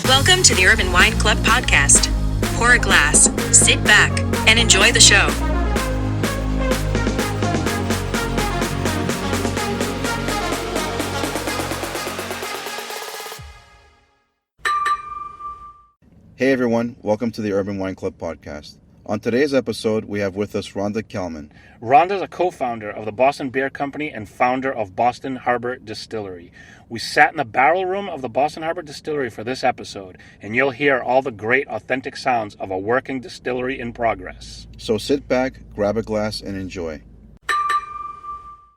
Welcome to the Urban Wine Club podcast. Pour a glass, sit back, and enjoy the show. Hey everyone, welcome to the Urban Wine Club podcast. On today's episode, we have with us Rhonda Kallman. Rhonda's a co-founder of the Boston Beer Company and founder of Boston Harbor Distillery. We sat in the barrel room of the Boston Harbor Distillery for this episode, and you'll hear all the great, authentic sounds of a working distillery in progress. So sit back, grab a glass, and enjoy.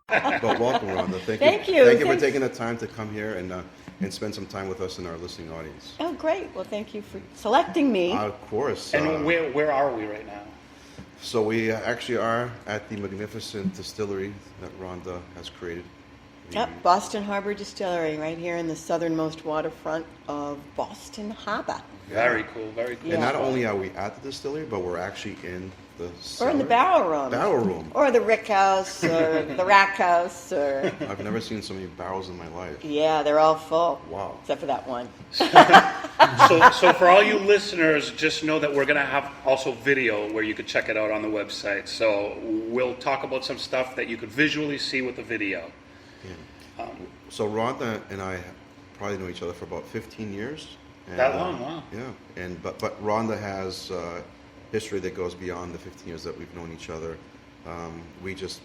But welcome, Rhonda. Thank you. Thank you for taking the time to come here and spend some time with us and our listening audience. Oh, great. Well, thank you for selecting me. Of course. And where are we right now? So we actually are at the magnificent distillery that Rhonda has created. Yep, Boston Harbor Distillery, right here in the southernmost waterfront of Boston Harbor. Very cool, very cool. Yeah. And not only are we at the distillery, but we're actually in the cellar. Or in the barrel room. Barrel room. Or the rick house, or the rack house, or... I've never seen so many barrels in my life. Yeah, they're all full. Wow. Except for that one. So for all you listeners, just know that we're going to have also video where you could check it out on the website. So we'll talk about some stuff that you could visually see with the video. Yeah. So Rhonda and I probably know each other for about 15 years. And, That long, wow. Yeah, but Rhonda has history that goes beyond the 15 years that we've known each other. We just,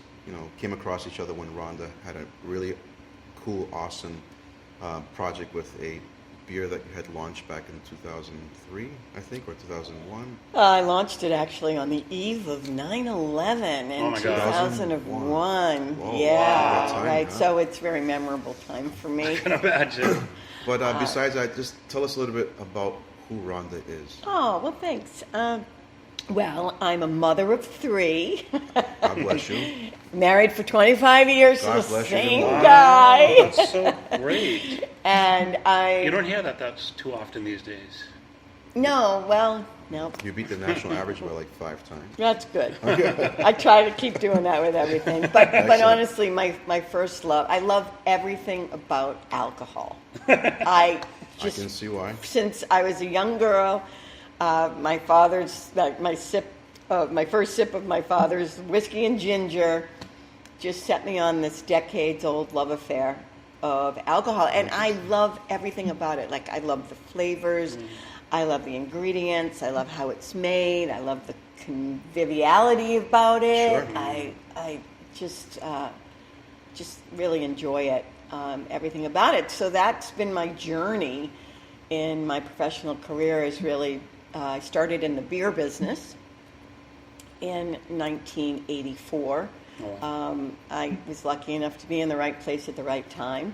came across each other when Rhonda had a really cool, awesome project with a beer that you had launched back in 2003, I think, or 2001. I launched it actually on the eve of 9/11 in Oh my God. 2001. Whoa, Yeah, wow. Time, right. huh? So it's a very memorable time for me. I can imagine. But besides that, just tell us a little bit about who Rhonda is. Oh, well, thanks. Well, I'm a mother of three. God bless you. Married for 25 years to God the bless you. same Wow. guy. That's so great. And You don't hear that's too often these days. No, well, no. You beat the national average by like 5 times. That's good. I try to keep doing that with everything. But Excellent. honestly, my first love, I love everything about alcohol. I I can see why. Since I was a young girl, my first sip of my father's whiskey and ginger just set me on this decades-old love affair of alcohol, and I love everything about it. Like, I love the flavors, I love the ingredients, I love how it's made, I love the conviviality about it. Sure. I just really enjoy it, everything about it. So that's been my journey in my professional career. Is really I started in the beer business in 1984. Oh. I was lucky enough to be in the right place at the right time.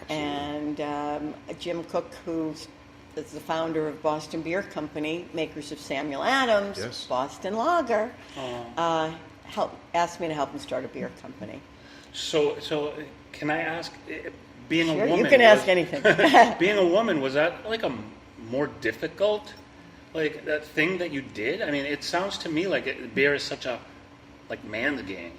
Absolutely. And Jim Cook, who is the founder of Boston Beer Company, makers of Samuel Adams, Yes. Boston Lager, Oh. asked me to help him start a beer company. So can I ask, being Sure, a woman... you can ask anything. Being a woman, was that like a more difficult, like that thing that you did? I mean, it sounds to me like beer is such a, like, man's game.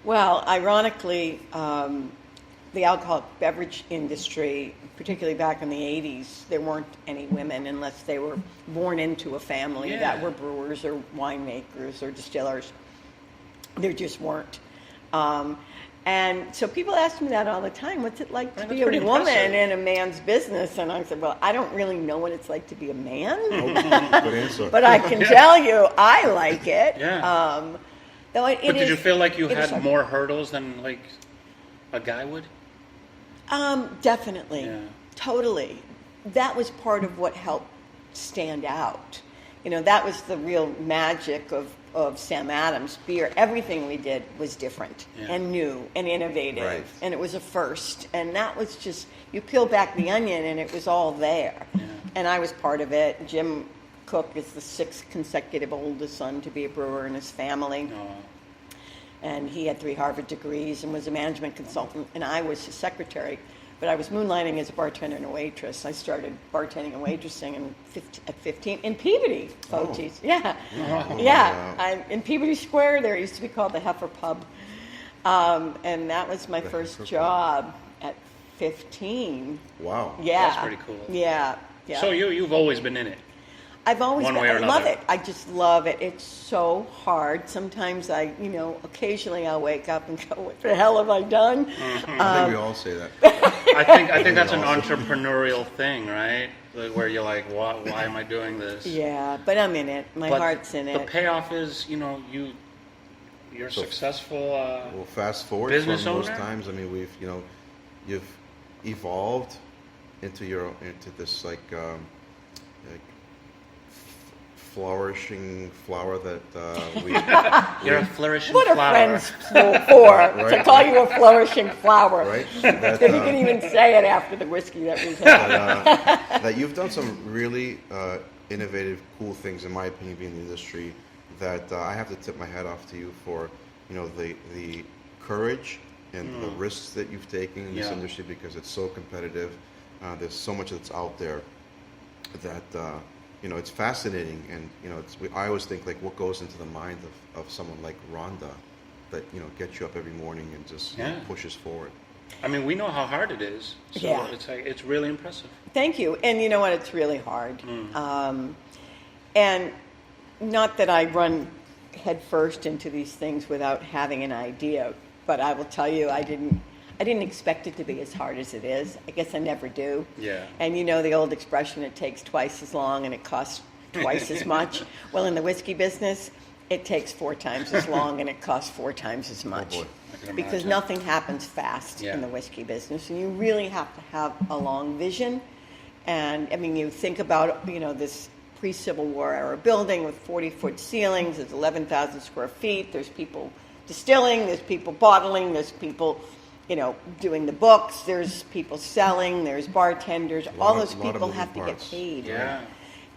Well, ironically, the alcoholic beverage industry, particularly back in the 80s, there weren't any women unless they were born into a family that were brewers or winemakers or distillers. There just weren't. And so people ask me that all the time. What's it like to Right, be that's a pretty woman impressive. in a man's business? And I said, well, I don't really know what it's like to be a man, Good answer. but I can tell you I like it. Yeah. Though it But did is- you feel like you it is had more hurdles than, like, a guy would? Definitely. Yeah. Totally. That was part of what helped stand out. That was the real magic of Sam Adams beer. Everything we did was different and new and innovative. Right. And it was a first. And that was just, you peel back the onion and it was all there. Yeah. And I was part of it. Jim Cook is the 6th consecutive oldest son to be a brewer in his family. Oh. And he had 3 Harvard degrees and was a management consultant, and I was his secretary. But I was moonlighting as a bartender and a waitress. I started bartending and waitressing at 15 in Peabody, Fotis. Yeah. Oh, Yeah. wow. In Peabody Square, there used to be called the Heifer Pub. And that was my first job at 15. Wow. Yeah. That's pretty cool. Yeah. Yeah. So you've always been in it. I've always One way or I love another. it. I just love it. It's so hard. Sometimes occasionally I'll wake up and go, what the hell have I done? I think we all say that. I think that's an entrepreneurial thing, right? Like, where you're like, why am I doing this? Yeah, but I'm in it. My But heart's in the it. payoff is, you're successful. Well, fast forward Business from those owner? times. I mean, you've evolved into this like flourishing flower that we. You're a flourishing What are flower. friends for? To Right. call you a flourishing flower. Right? That, If you can even say it after the whiskey that we've had. that you've done some really innovative, cool things, in my opinion, being in the industry, that I have to tip my hat off to you for, the courage and the risks that you've taken in this Yeah. industry, because it's so competitive. There's so much that's out there that, it's fascinating. And, I always think, like, what goes into the mind of someone like Rhonda that, gets you up every morning and just Yeah. pushes forward. I mean, we know how hard it is. So Yeah. it's really impressive. Thank you. And you know what? It's really hard. And not that I run headfirst into these things without having an idea, but I will tell you, I didn't expect it to be as hard as it is. I guess I never do. Yeah. And the old expression, it takes twice as long and it costs twice as much. Well, in the whiskey business, it takes 4 times as long and it costs 4 times as much. boy. I can Because imagine. nothing happens fast Yeah. in the whiskey business, and you really have to have a long vision. And I mean, you think about this pre-Civil War era building with 40-foot ceilings. There's 11,000 square feet. There's people distilling. There's people bottling. There's people, doing the books. There's people selling. There's bartenders. All lot those of people moving have to get parts. paid. Yeah.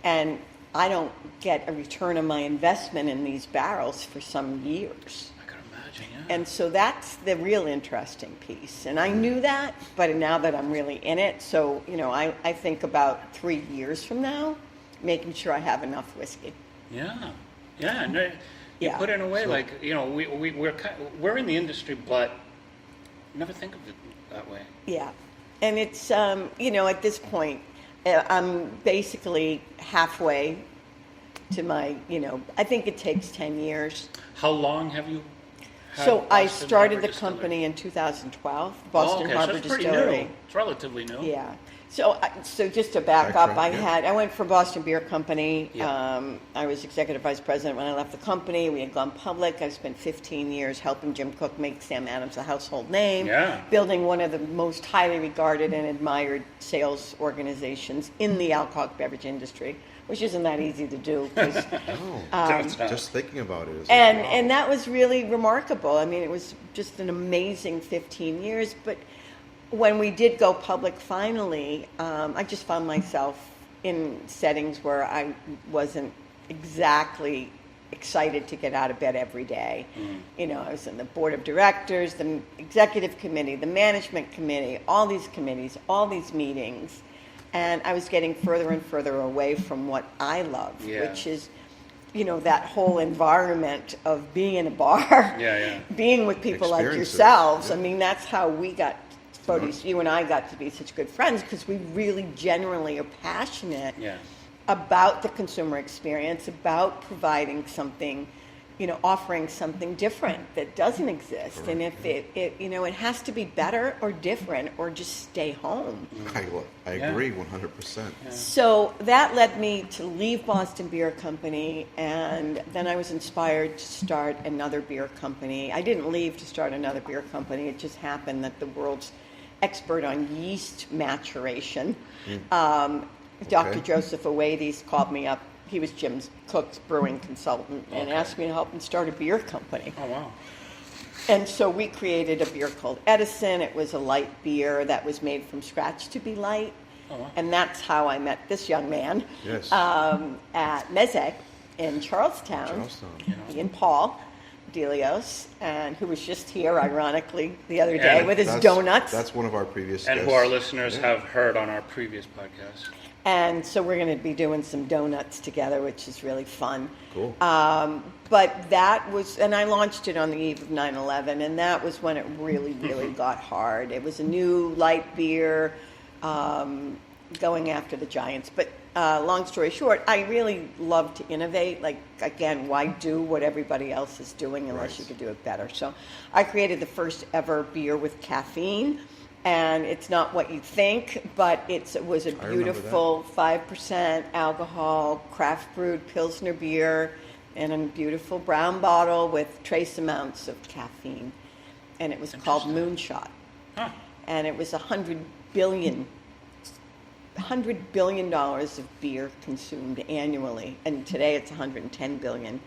And I don't get a return on my investment in these barrels for some years. I can imagine, yeah. And so that's the real interesting piece. And I knew that, but now that I'm really in it, so, I think about 3 years from now, making sure I have enough whiskey. Yeah. Yeah. No, you Yeah. put it in a way like, we're in the industry, but never think of it that way. Yeah. And it's, at this point, I'm basically halfway to my, I think it takes 10 years. How long have you had So I Boston started Harbor the Distillery? company in 2012, Boston okay. Harbor So it's pretty Distillery. new. It's relatively new. Yeah. So just to back up, Backtrack, yeah. I went for Boston Beer Company. Yeah. I was executive vice president when I left the company. We had gone public. I spent 15 years helping Jim Cook make Sam Adams a household name. Yeah. Building one of the most highly regarded and admired sales organizations in the alcoholic beverage industry, which isn't that easy to do. 'Cause, That's not- Just thinking about it is like, and wow. and that was really remarkable. I mean, it was just an amazing 15 years. But when we did go public finally, I just found myself in settings where I wasn't exactly excited to get out of bed every day. I was in the board of directors, the executive committee, the management committee, all these committees, all these meetings. And I was getting further and further away from what I love, Yeah. which is that whole environment of being in a bar, Yeah. being with people like Experiences, yourselves. yeah. I mean, that's how we got, Bodie, you and I got to be such good friends, because we really genuinely are passionate Yeah. about the consumer experience, about providing something, offering something different that doesn't exist. And if it has to be better or different or just stay home. I Yeah. agree 100%. So that led me to leave Boston Beer Company, and then I was inspired to start another beer company. I didn't leave to start another beer company. It just happened that the world's expert on yeast maturation, Dr. Okay. Joseph Awades, called me up. He was Jim Cook's brewing consultant, and Okay. asked me to help him start a beer company. Oh, wow. And so we created a beer called Edison. It was a light beer that was made from scratch to be light. Oh, wow. And that's how I met this young man Yes. at Mezek in Charlestown. Charlestown. Ian Paul Delios, and who was just here, ironically, the other day And with his That's- donuts. That's one of our previous And guests. who our listeners Yeah. have heard on our previous podcast. And so we're going to be doing some donuts together, which is really fun. Cool. But that was, and I launched it on the eve of 9/11, and that was when it really, really got hard. It was a new light beer. going after the giants. But long story short, I really love to innovate. Like, again, why do what everybody else is doing unless you could do it better? So I created the first ever beer with caffeine. And it's not what you think, but it was a beautiful 5% alcohol, craft brewed Pilsner beer in a beautiful brown bottle with trace amounts of caffeine. And it was called Moonshot. Huh. And it was $100 billion of beer consumed annually. And today it's 110 billion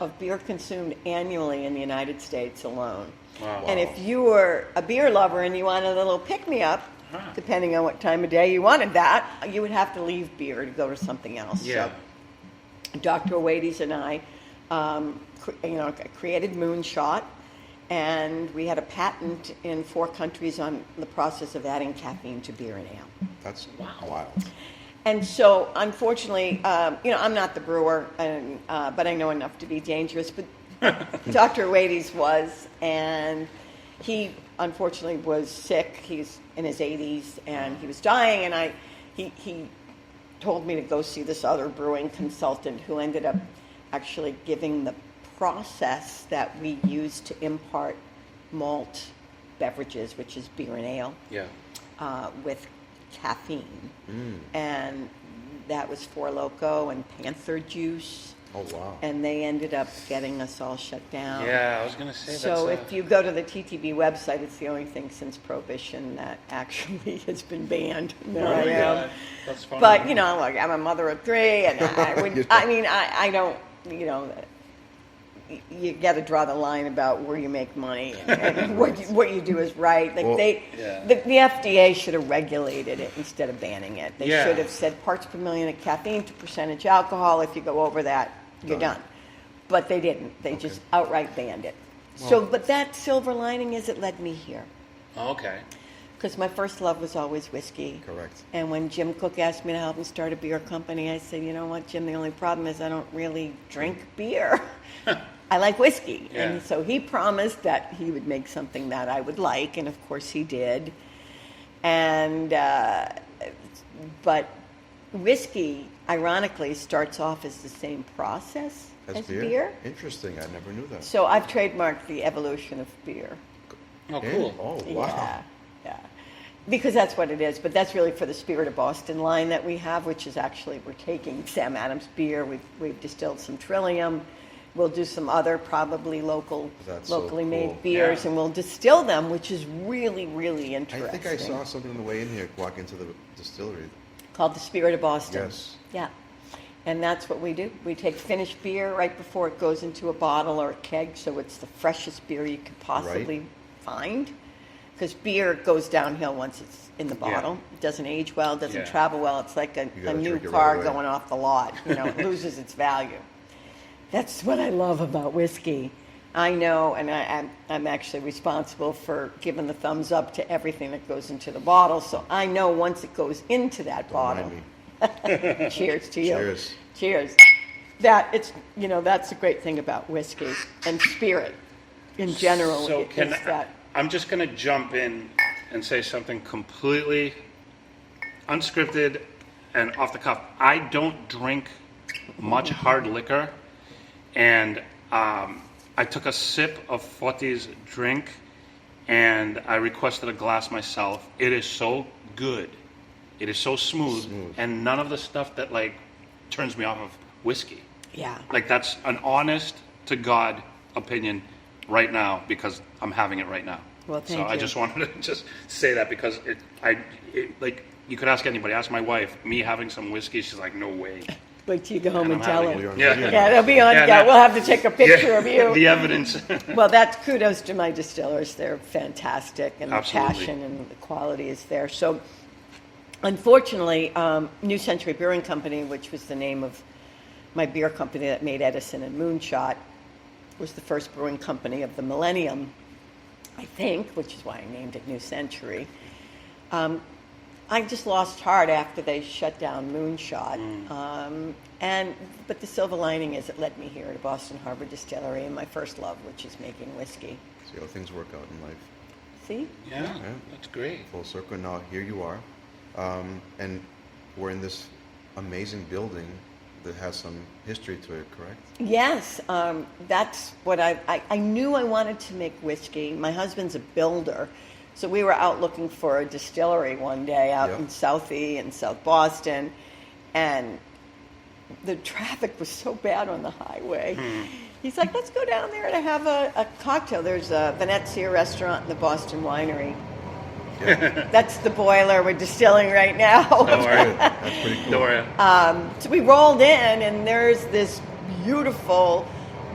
of beer consumed annually in the United States alone. Wow. And if you were a beer lover and you wanted a little pick-me-up, depending on what time of day you wanted that, you would have to leave beer to go to something else. Yeah. So Dr. Wades and I, created Moonshot, and we had a patent in 4 countries on the process of adding caffeine to beer and ale. That's wild. And so, unfortunately, I'm not the brewer, but I know enough to be dangerous. But Dr. Wades was, and he unfortunately was sick. He's in his 80s, and he was dying. And he told me to go see this other brewing consultant who ended up actually giving the process that we use to impart malt beverages, which is beer and ale, with caffeine. And that was Four Loko and Panther Juice. Oh, wow. And they ended up getting us all shut down. Yeah, I was going to say that. So if you go to the TTB website, it's the only thing since Prohibition that actually has been banned. There I am. God. That's funny. But, like, I'm a mother of 3, and I don't, you got to draw the line about where you make money and what you do is right. Like the FDA should have regulated it instead of banning it. They should have said parts per million of caffeine to percentage alcohol. If you go over that, you're done. But they didn't. They just outright banned it. But that silver lining is it led me here. Okay. Because my first love was always whiskey. Correct. And when Jim Cook asked me to help him start a beer company, I said, you know what, Jim, the only problem is I don't really drink beer. I like whiskey. Yeah. And so he promised that he would make something that I would like, and of course he did. And, but whiskey, ironically, starts off as the same process as beer. Interesting. I never knew that. So I've trademarked the evolution of beer. Oh, cool. Oh, wow. Yeah. Because that's what it is. But that's really for the Spirit of Boston line that we have, which is actually, we're taking Sam Adams beer. We've distilled some Trillium. We'll do some other probably locally made beers, and we'll distill them, which is really, really interesting. I think I saw something on the way in here, walk into the distillery. Called the Spirit of Boston. Yes. Yeah. And that's what we do. We take finished beer right before it goes into a bottle or a keg, so it's the freshest beer you could possibly find. Because beer goes downhill once it's in the bottle. It doesn't age well, doesn't travel well. It's like a new car going off the lot. It loses its value. That's what I love about whiskey. I know, and I'm actually responsible for giving the thumbs up to everything that goes into the bottle. So I know once it goes into that bottle. Cheers to you. Cheers. Cheers. That's the great thing about whiskey and spirit in general. So I'm just going to jump in and say something completely unscripted and off the cuff. I don't drink much hard liquor. And I took a sip of Forte's drink, and I requested a glass myself. It is so good. It is so smooth. And none of the stuff that, turns me off of whiskey. Yeah. That's an honest to God opinion right now, because I'm having it right now. Well, thank you. I just wanted to just say that, because you could ask anybody. Ask my wife. Me having some whiskey, she's like, no way. Wait till you go home and tell him. Yeah, it'll be on. We'll have to take a picture of you. The evidence. Well, that's kudos to my distillers. They're fantastic, and Absolutely. The passion and the quality is there. So, unfortunately, New Century Brewing Company, which was the name of my beer company that made Edison and Moonshot, was the first brewing company of the millennium, I think, which is why I named it New Century. I just lost heart after they shut down Moonshot. But the silver lining is it led me here to Boston Harbor Distillery and my first love, which is making whiskey. See how things work out in life. See? Yeah, that's great. Full circle. Now here you are. And we're in this amazing building that has some history to it, correct? Yes, that's what I knew I wanted to make whiskey. My husband's a builder, so we were out looking for a distillery one day out in Southie and South Boston, and the traffic was so bad on the highway. He's like, let's go down there to have a cocktail. There's a Venezia restaurant in the Boston Winery. Yeah. That's the boiler we're distilling right now. That's pretty cool. So we rolled in, and there's this beautiful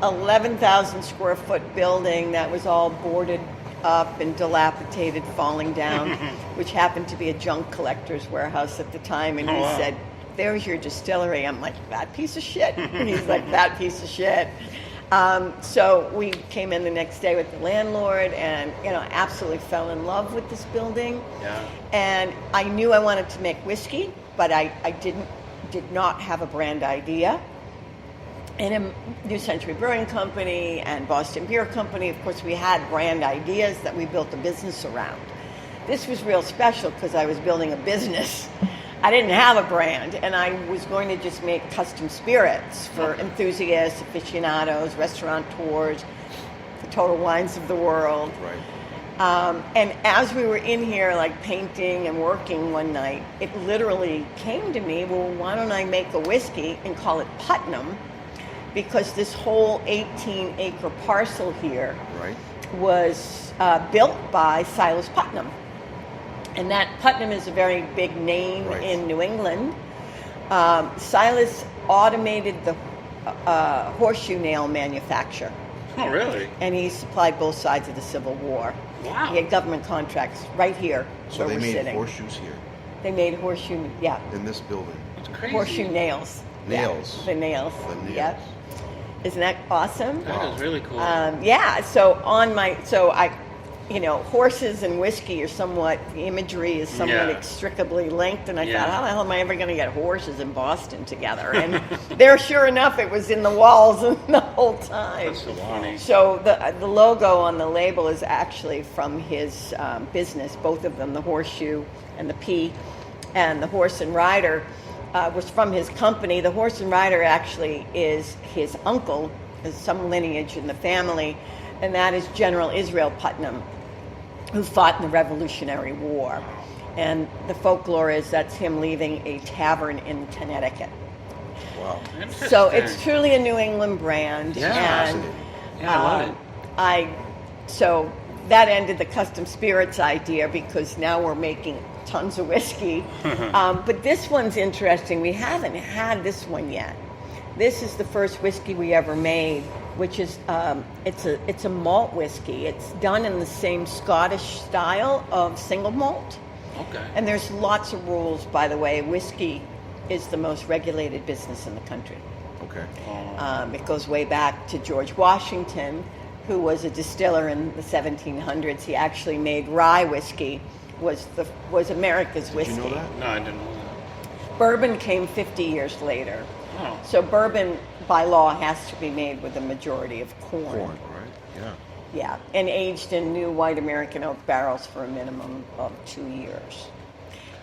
11,000 square foot building that was all boarded up and dilapidated, falling down, which happened to be a junk collector's warehouse at the time. And he said, there's your distillery. I'm like, that piece of shit. And he's like, that piece of shit. So we came in the next day with the landlord and, absolutely fell in love with this building. Yeah. And I knew I wanted to make whiskey, but I did not have a brand idea. And a New Century Brewing Company and Boston Beer Company, of course, we had brand ideas that we built a business around. This was real special because I was building a business. I didn't have a brand, and I was going to just make custom spirits for enthusiasts, aficionados, restaurateurs, the Total Wines of the world. Right. And as we were in here, like painting and working one night, it literally came to me, well, why don't I make a whiskey and call it Putnam? Because this whole 18-acre parcel here was built by Silas Putnam. And that Putnam is a very big name in New England. Silas automated the horseshoe nail manufacture. Oh, really? And he supplied both sides of the Civil War. Wow. He had government contracts right here So where they we're made sitting. horseshoes here They made horseshoe, in this building. It's crazy. horseshoe nails. Nails. Yeah, the nails. The nails. Yep. Isn't that awesome? That is really cool. Horses and whiskey are somewhat, the imagery is somewhat inextricably linked, and I thought, how the hell am I ever going to get horses in Boston together? And there, sure enough, it was in the walls the whole time. That's so funny. So the logo on the label is actually from his business, both of them, the horseshoe and the P, and the horse and rider was from his company. The horse and rider actually is his uncle, there's some lineage in the family, and that is General Israel Putnam, who fought in the Revolutionary War. And the folklore is that's him leaving a tavern in Connecticut. Wow. So it's truly a New England brand. Yeah. And Yeah, I love it. so that ended the custom spirits idea because now we're making tons of whiskey. But this one's interesting. We haven't had this one yet. This is the first whiskey we ever made, which is it's a malt whiskey. It's done in the same Scottish style of single malt. Okay. And there's lots of rules, by the way. Whiskey is the most regulated business in the country. Okay. It goes way back to George Washington, who was a distiller in the 1700s. He actually made rye whiskey, was America's whiskey. Did you know that? No, I didn't know that. Bourbon came 50 years later. Oh. So bourbon, by law, has to be made with a majority of corn. Corn, right? Yeah. Yeah, and aged in new white American oak barrels for a minimum of 2 years.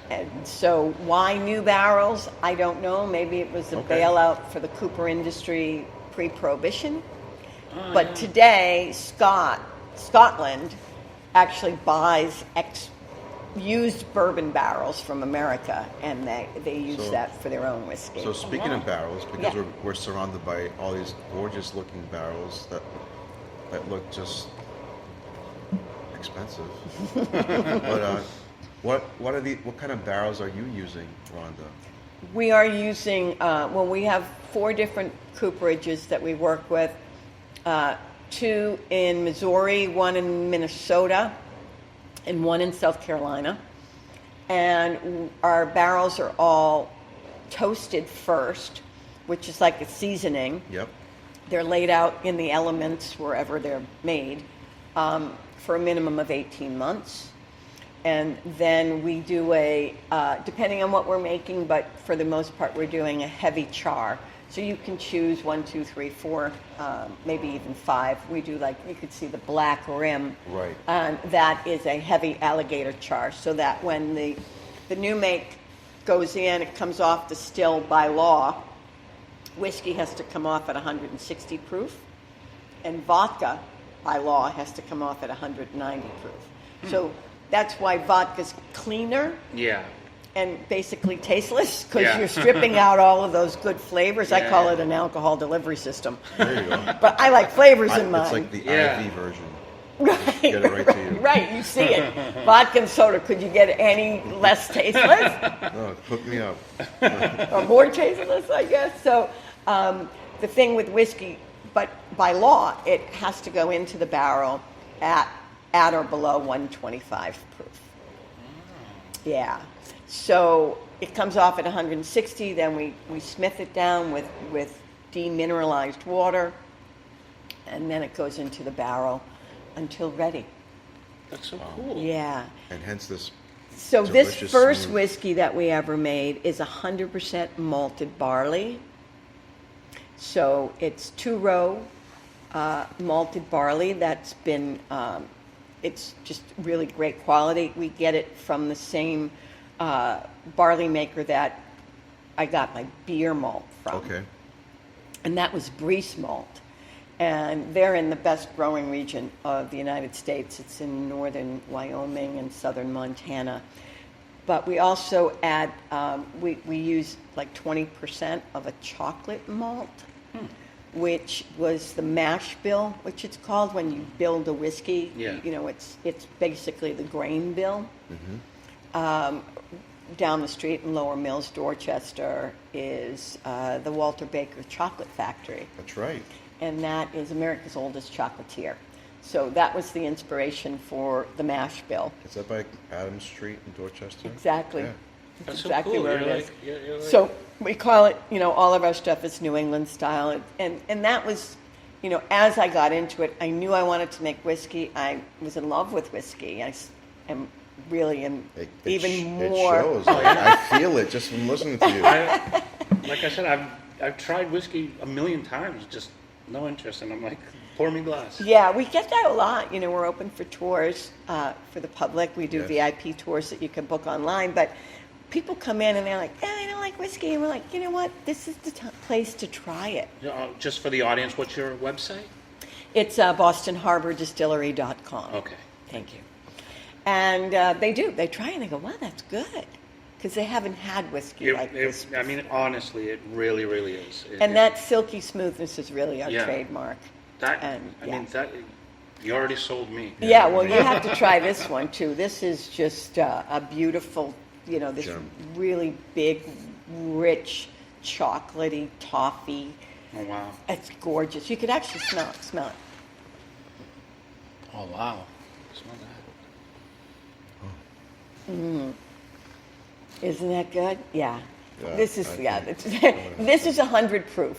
And so why new barrels? I don't know. Maybe it was a bailout for the cooper industry pre-prohibition. But today, Scotland actually buys used bourbon barrels from America, and they use that for their own whiskey. So speaking of barrels, because we're surrounded by all these gorgeous looking barrels that look just expensive. But what kind of barrels are you using, Rhonda? We are using we have 4 different cooperages that we work with. 2 in Missouri, 1 in Minnesota, and 1 in South Carolina. And our barrels are all toasted first, which is like a seasoning. Yep. They're laid out in the elements wherever they're made for a minimum of 18 months. And then we do depending on what we're making, but for the most part, we're doing a heavy char. So you can choose 1, 2, 3, 4, maybe even 5. We do you could see the black rim. Right. And that is a heavy alligator char, so that when the new make goes in, it comes off the still by law. Whiskey has to come off at 160 proof, and vodka, by law, has to come off at 190 proof. So that's why vodka's cleaner Yeah. and basically tasteless, because Yeah. you're stripping out all of those good flavors. I call Yeah. it an alcohol delivery system. There you go. But I like flavors in mine. It's like the Yeah. IV version. Right, Get it right to you. right, you see it. Vodka and soda, could you get any less tasteless? No, hook me up. Or more tasteless, I guess. So the thing with whiskey, but by law, it has to go into the barrel at or below 125 proof. Yeah. So it comes off at 160, then we smith it down with demineralized water, and then it goes into the barrel until ready. That's so cool. Yeah. And hence this. So this delicious, first smooth- whiskey that we ever made is 100% malted barley. So it's two-row malted barley that's been, it's just really great quality. We get it from the same barley maker that I got my beer malt from. Okay. And that was Breese Malt. And they're in the best growing region of the United States. It's in northern Wyoming and southern Montana. But we also add, we use like 20% of a chocolate malt, which was the mash bill, which it's called when you build a whiskey. Yeah. You know, it's basically the grain bill. Down the street in Lower Mills, Dorchester, is the Walter Baker Chocolate Factory. That's right. And that is America's oldest chocolatier. So that was the inspiration for the mash bill. Is that by Adams Street in Dorchester? Exactly. Yeah. That's That's so exactly cool. where You're it is. like- you're like- So we call it, you know, all of our stuff is New England style. And that was, you know, as I got into it, I knew I wanted to make whiskey. I was in love with whiskey. I am really even more. It shows. Like, I feel it just from listening to you. Like I said, I've tried whiskey a million times, just no interest, and I'm like, pour me a glass. Yeah, we get that a lot. You know, we're open for tours for the public. We do Yes. VIP tours that you can book online. But people come in and they're like, I don't like whiskey. And we're like, you know what? This is the place to try it. Just for the audience, what's your website? It's BostonHarborDistillery.com. Okay. Thank you. And they do. They try and they go, wow, that's good. Because they haven't had whiskey like this. I mean, honestly, it really, really is. And that silky smoothness is really our Yeah. trademark. That, and, I yeah. mean, that you already sold me. Yeah, well, you have to try this one too. This is just a beautiful, you know, this Gem. really big, rich, chocolatey toffee. Oh wow. It's gorgeous. You could actually smell it. Smell it. Oh wow. Smell that. Isn't that good? Yeah. Yeah, This is I think- this is 100 proof.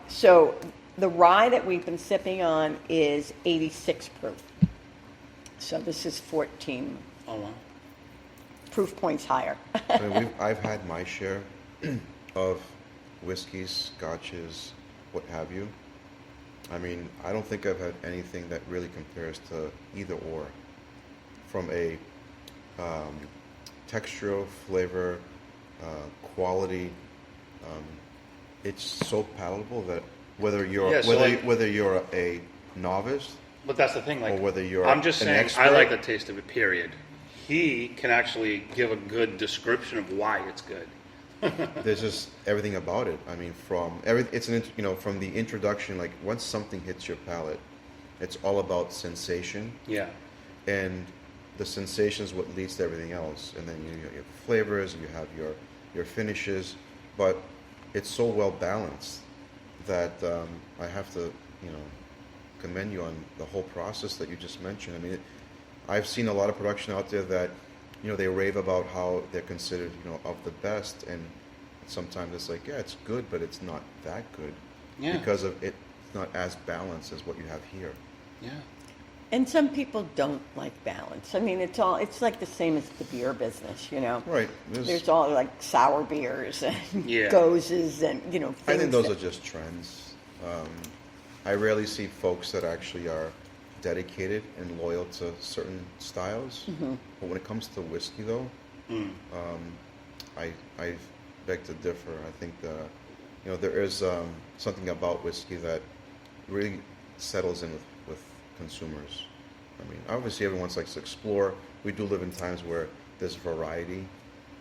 So the rye that we've been sipping on is 86 proof. So this is 14 Oh wow. proof points higher. I mean, I've had my share of whiskeys, scotches, what have you. I mean, I don't think I've had anything that really compares to either or. From a textural, flavor, quality, it's so palatable that whether you're Yeah, so whether you're a novice, But that's the thing, like, Or whether you're I'm just an saying, I expert. like the taste of it, period. He can actually give a good description of why it's good. there's just everything about it. I mean, from from the introduction, like once something hits your palate, it's all about sensation, Yeah. and the sensation is what leads to everything else. And then you have flavors, and you have your finishes, but it's so well balanced that I have to, commend you on the whole process that you just mentioned. I mean, I've seen a lot of production out there that, they rave about how they're considered, of the best, and sometimes it's like, yeah, it's good, but it's not that good Yeah. because of it's not as balanced as what you have here. Yeah. And some people don't like balance. I mean, it's like the same as the beer business, Right. There's all like sour beers and Yeah. gozes and, things I think those that- are just trends. I rarely see folks that actually are dedicated and loyal to certain styles. Mm-hmm. But when it comes to whiskey, though, I beg to differ. I think there is something about whiskey that really settles in with consumers. I mean, obviously everyone likes to explore. We do live in times where there's variety,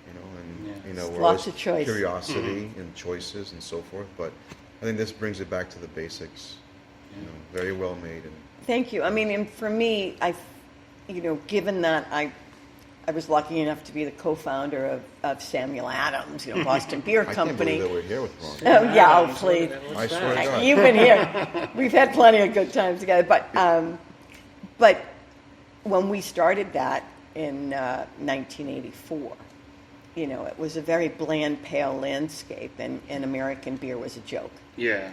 and we're Lots always of choice. curiosity and choices and so forth. But I think this brings it back to the basics. Very well made. And Thank you. I mean, and for me, given that I was lucky enough to be the co-founder of Samuel Adams, Boston Beer I Company. can't believe that we're here with Ron. Oh yeah, oh please. I swear to God. You've been here. We've had plenty of good times together. But when we started that in 1984, it was a very bland, pale landscape, and American beer was a joke. Yeah.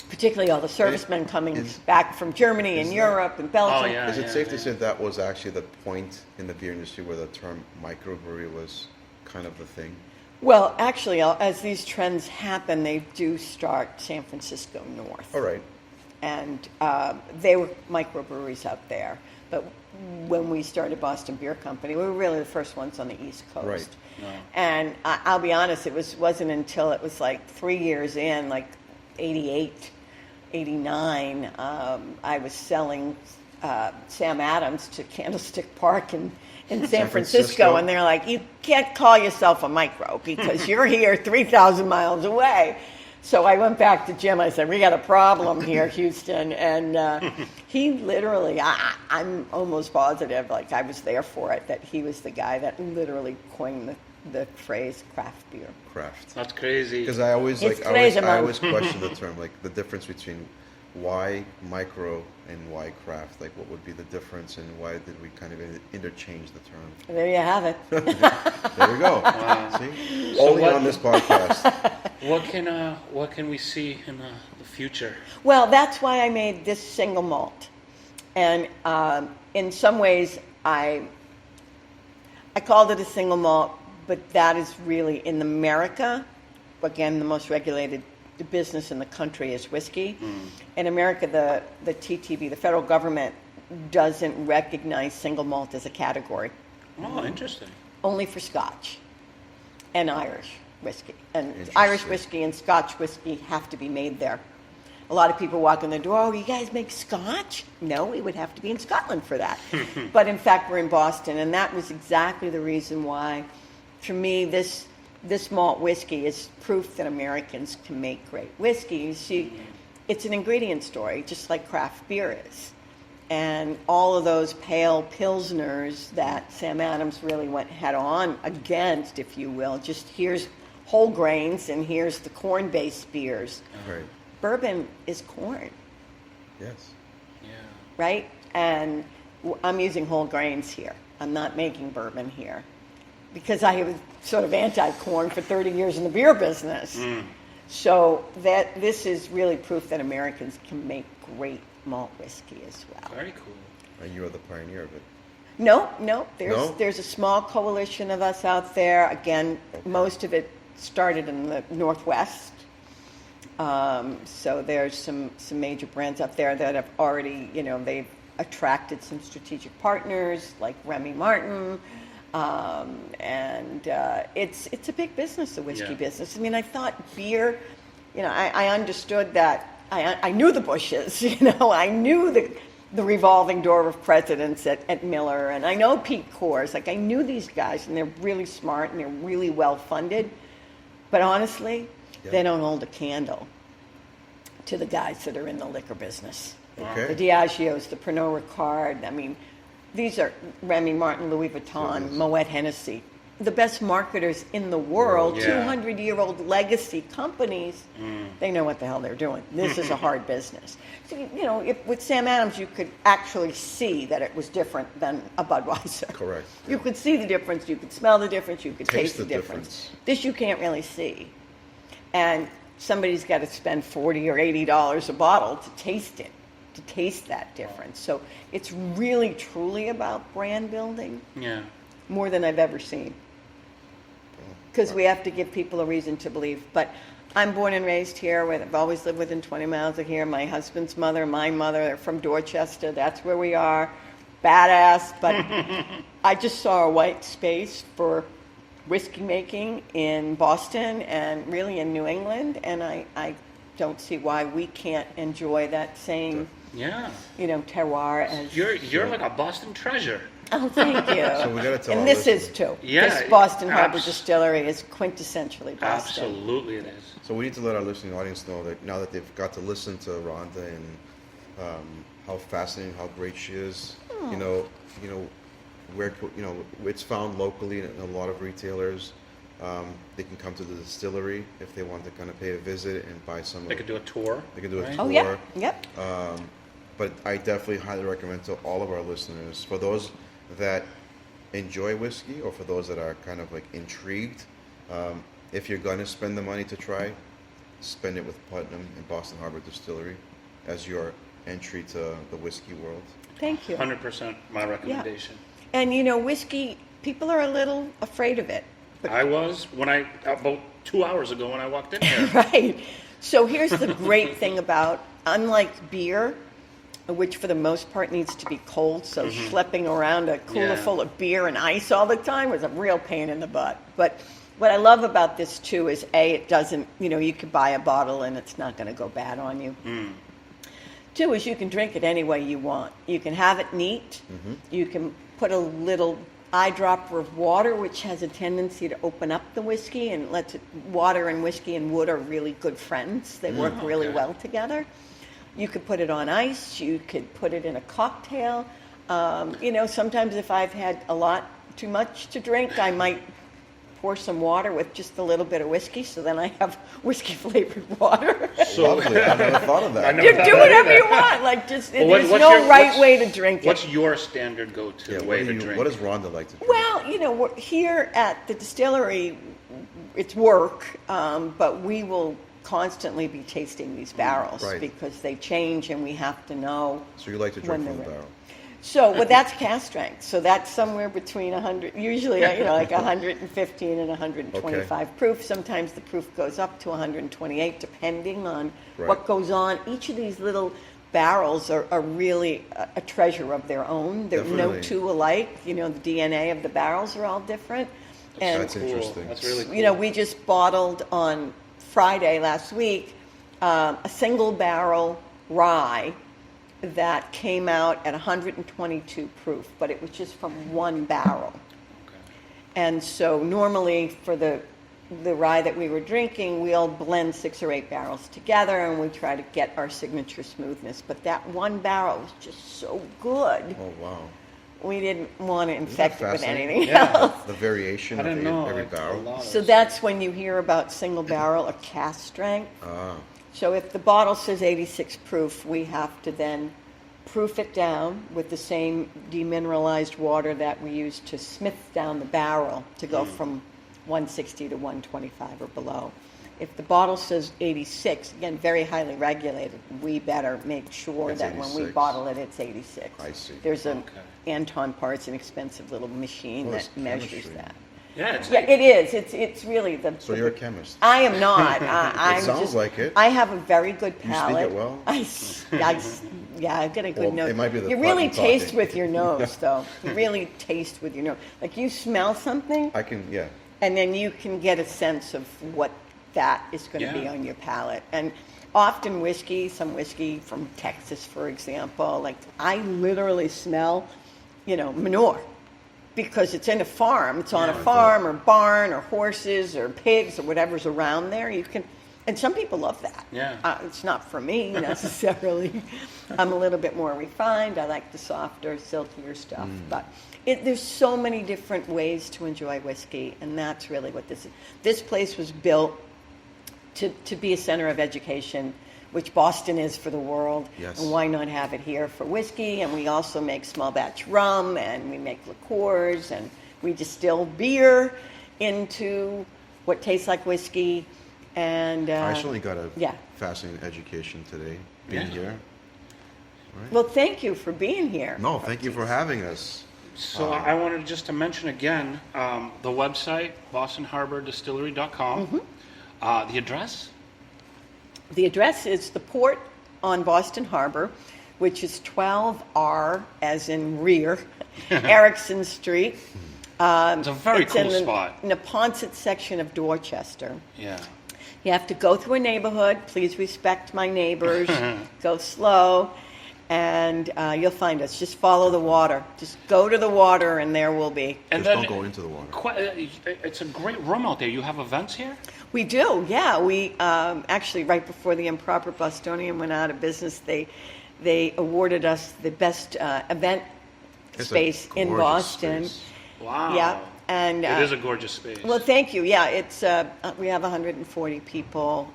Particularly all the servicemen coming back from Germany and Europe and Belgium. Oh, yeah. Is it safe to say that was actually the point in the beer industry where the term microbrewery was kind of the thing? Well, actually, as these trends happen, they do start San Francisco north. All right. And they were microbreweries out there. But when we started Boston Beer Company, we were really the first ones on the East Coast. Right. No. And I'll be honest, wasn't until it was like 3 years in, like 88, 89, I was selling Sam Adams to Candlestick Park in San Francisco, and they're like, you can't call yourself a micro because you're here 3,000 miles away. So I went back to Jim. I said, we got a problem here, Houston. And he literally, I'm almost positive, like I was there for it, that he was the guy that literally coined the phrase craft beer. Craft. That's crazy. Because I always It's I crazy, man. always question the term, like the difference between why micro and why craft. Like, what would be the difference, and why did we kind of interchange the term? There you have it. There we go. Wow. See, So only what- on this podcast. What can we see in the future? Well, that's why I made this single malt. And in some ways, I called it a single malt, but that is really, in America, again, the most regulated business in the country is whiskey. In America, the TTB, the federal government, doesn't recognize single malt as a category. Oh, interesting. Only for Scotch and Irish whiskey. And Interesting. Irish whiskey and Scotch whiskey have to be made there. A lot of people walk in the door, oh, you guys make Scotch? No, we would have to be in Scotland for that. But in fact, we're in Boston, and that was exactly the reason why, for me, this malt whiskey is proof that Americans can make great whiskey. You see, it's an ingredient story, just like craft beer is. And all of those pale pilsners that Sam Adams really went head on against, if you will, just here's whole grains and here's the corn-based beers. Right. Bourbon is corn, Yes. Yeah. right? And I'm using whole grains here. I'm not making bourbon here because I was sort of anti-corn for 30 years in the beer business. So this is really proof that Americans can make great malt whiskey as well. Very cool. And you are the pioneer of it. No. No? There's a small coalition of us out there. Again, most of it started in the Northwest. So there's some major brands up there that have already, they've attracted some strategic partners like Remy Martin. And it's a big business, the whiskey business. I mean, I thought beer, I understood that. I knew the Bushes, I knew the revolving door of presidents at Miller, and I know Pete Coors. Like, I knew these guys, and they're really smart, and they're really well-funded. But honestly, they don't hold a candle to the guys that are in the liquor business. Okay. The Diageos, the Pernod Ricard. I mean, these are Remy Martin, Louis Vuitton, Moet Hennessy. The best marketers in the world, 200-year-old legacy companies, they know what the hell they're doing. This is a hard business. So, with Sam Adams, you could actually see that it was different than a Budweiser. Correct. You could see the difference, you could smell the difference, you could taste the difference. difference. This you can't really see. And somebody's got to spend $40 or $80 a bottle to taste it, to taste that difference. So it's really, truly about brand building. Yeah. More than I've ever seen. Because we have to give people a reason to believe. But I'm born and raised here. I've always lived within 20 miles of here. My husband's mother, my mother, they're from Dorchester. That's where we are. Badass. But I just saw a white space for whiskey making in Boston and really in New England, and I don't see why we can't enjoy that same, Yeah. terroir as. You're like a Boston treasure. Oh, thank you. So we got to tell And our this listeners. is too. Yeah, This Boston Harbor abs- Distillery is quintessentially Boston. Absolutely it is. So we need to let our listening audience know that now that they've got to listen to Rhonda and how fascinating, how great she is. Where it's found locally in a lot of retailers. They can come to the distillery if they want to kind of pay a visit and buy some. They could do a tour. They can do a right? tour. Oh, yeah. Yep. But I definitely highly recommend to all of our listeners, for those that enjoy whiskey or for those that are kind of like intrigued, if you're going to spend the money to try, spend it with Putnam and Boston Harbor Distillery as your entry to the whiskey world. Thank you. 100% my recommendation. And whiskey, people are a little afraid of it. I was about 2 hours ago when I walked in here. Right. So here's the great thing about, unlike beer, which for the most part needs to be cold, so schlepping around a cooler full of beer and ice all the time was a real pain in the butt. But what I love about this too is it doesn't, you could buy a bottle and it's not going to go bad on you. Two is you can drink it any way you want. You can have it neat. You can put a little eyedropper of water, which has a tendency to open up the whiskey and lets it. Water and whiskey and wood are really good friends. They work really well together. You could put it on ice. You could put it in a cocktail. Sometimes if I've had too much to drink, I might pour some water with just a little bit of whiskey, so then I have whiskey-flavored water. Lovely. I never thought of that. You do whatever you want. There's no right way to drink it. What's your standard go-to way to drink? What does Rhonda like to drink? Well, we're here at the distillery, it's work, but we will constantly be tasting these barrels because they change and we have to know. So you like to drink from the barrel? So, that's cask strength. So that's somewhere between 100, usually, like 115 and 125 proof. Sometimes the proof goes up to 128, depending on what goes on. Each of these little barrels are really a treasure of their own. They're no two alike. The DNA of the barrels are all different. And That's interesting. That's really cool. we just bottled on Friday last week a single barrel rye that came out at 122 proof, but it was just from one barrel. Okay. And so normally for the rye that we were drinking, we'll blend 6 or 8 barrels together and we try to get our signature smoothness. But that one barrel was just so good. Oh, wow. We didn't want to infect it with anything Yeah. else. The variation I didn't know. of every barrel. So that's when you hear about single barrel or cask strength. So if the bottle says 86 proof, we have to then proof it down with the same demineralized water that we use to smith down the barrel to go from 160 to 125 or below. If the bottle says 86, again, very highly regulated, we better make sure It's that when we 86. bottle it, it's 86. I see. There's Anton Parts, an expensive little machine Oh, that it's measures chemistry. that. Yeah, It is. It's really the. So you're a chemist. I am not. I'm sounds just, like it. I have a very good You speak palate. it well? I've got a good Well, nose. it might be the you really button taste talking. with your nose, though. You really taste with your nose. Like you smell something, I can, yeah. and then you can get a sense of what that is going to be Yeah. on your palate. And often some whiskey from Texas, for example, like I literally smell, manure. Because it's in a farm, it's on a farm or barn or horses or pigs or whatever's around there. And some people love that. Yeah. It's not for me necessarily. I'm a little bit more refined. I like the softer, silkier stuff. But there's so many different ways to enjoy whiskey, and that's really what this is. This place was built to be a center of education, which Boston is for the world. Yes. And why not have it here for whiskey? And we also make small batch rum, and we make liqueurs, and we distill beer into what tastes like whiskey. And I certainly got a yeah. fascinating education today being Yeah. here. Well, thank you for being here. No, thank you for having us. So I wanted just to mention again the website, bostonharbordistillery.com. The address? The address is the port on Boston Harbor, which is 12R, as in rear, Erickson Street, It's a very It's cool in the spot. Neponset section of Dorchester. Yeah. You have to go through a neighborhood. Please respect my neighbors. Go slow, and you'll find us. Just follow the water. Just go to the water, and there we'll be. And Just then don't go into the water. It's a great room out there. You have events here? We do, yeah. We actually, right before the Improper Bostonian went out of business, they awarded us the best event It's a space in gorgeous Boston. space. Wow. Yeah, and It is a gorgeous space. well, thank you. Yeah, it's we have 140 people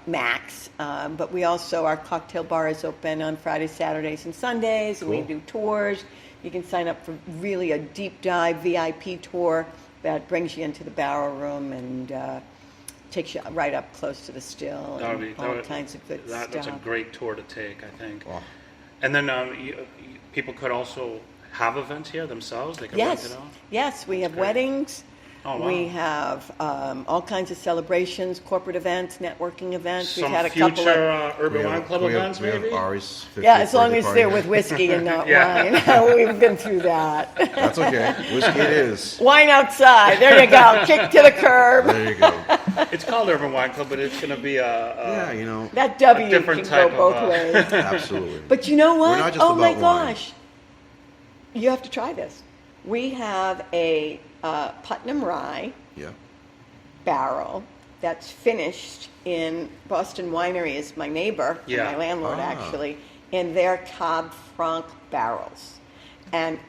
max, but we also our cocktail bar is open on Fridays, Saturdays, and Sundays, and we Cool. do tours. You can sign up for really a deep dive VIP tour that brings you into the barrel room and takes you right up close to the still and all kinds of good stuff. That's a great tour to take, I think. Wow. And then people could also have events here themselves. They could rent Yes, it out. yes, we have great. weddings. Oh, wow. We have all kinds of celebrations, corporate events, networking events. Some We've had a future couple of Urban Wine Club events, we maybe? have Ari's 50th yeah, as long birthday as party. they're with whiskey and not Yeah. wine. We've been through that. That's okay. Whiskey it is. Wine outside. There you go. Kick to the curb. There you go. It's called Urban Wine Club, but it's going to be Yeah, you know, That W A can different go type of, both ways. absolutely. But you know what? We're not just Oh my about wine. gosh. You have to try this. We have a Putnam Rye Yeah. barrel that's finished in Boston Winery is my neighbor, Yeah. my landlord Ah. actually, in their Cab Franc barrels. And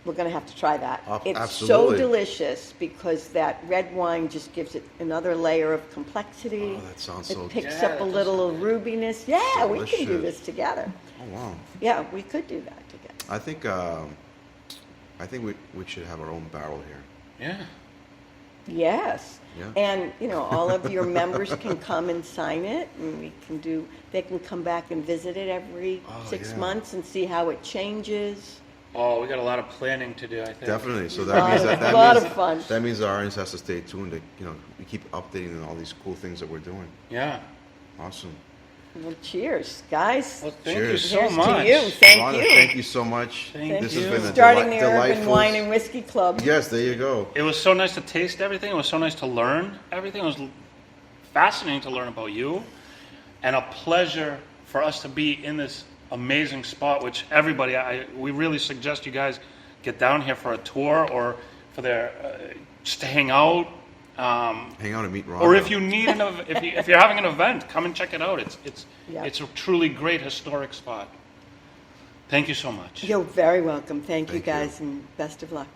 we're going to have to try that. It's Absolutely. so delicious because that red wine just gives it another layer of complexity. Oh, that sounds It so picks Yeah, up a that little rubbiness. Yeah, we can do Delicious. this together. Oh wow. Yeah, we could do that together. I think we should have our own barrel here. Yeah. Yes. Yeah. And, you know, all of your members can come and sign it, and they can come back and visit it every Oh, 6 yeah. months and see how it changes. Oh, we got a lot of planning to do, I think. Definitely. So Lot that means of- that lot means of fun. that means our audience has to stay tuned. To, we keep updating on all these cool things that we're doing. Yeah. Awesome. Well, cheers, guys. Well, thank Cheers. you so Here's much. to you. Thank Rhonda, you. thank you so much. Thank This you. has been a Starting the delightful. Urban Wine and Whiskey Club. Yes, there you go. It was so nice to taste everything. It was so nice to learn everything. It was fascinating to learn about you, and a pleasure for us to be in this amazing spot. Which everybody, we really suggest you guys get down here for a tour or for their just to hang out. Hang out and meet Rhonda. Or if you need if you're having an event, come and check it out. Yeah. It's a truly great historic spot. Thank you so much. You're very welcome. Thank you, Thank you. guys, and best of luck.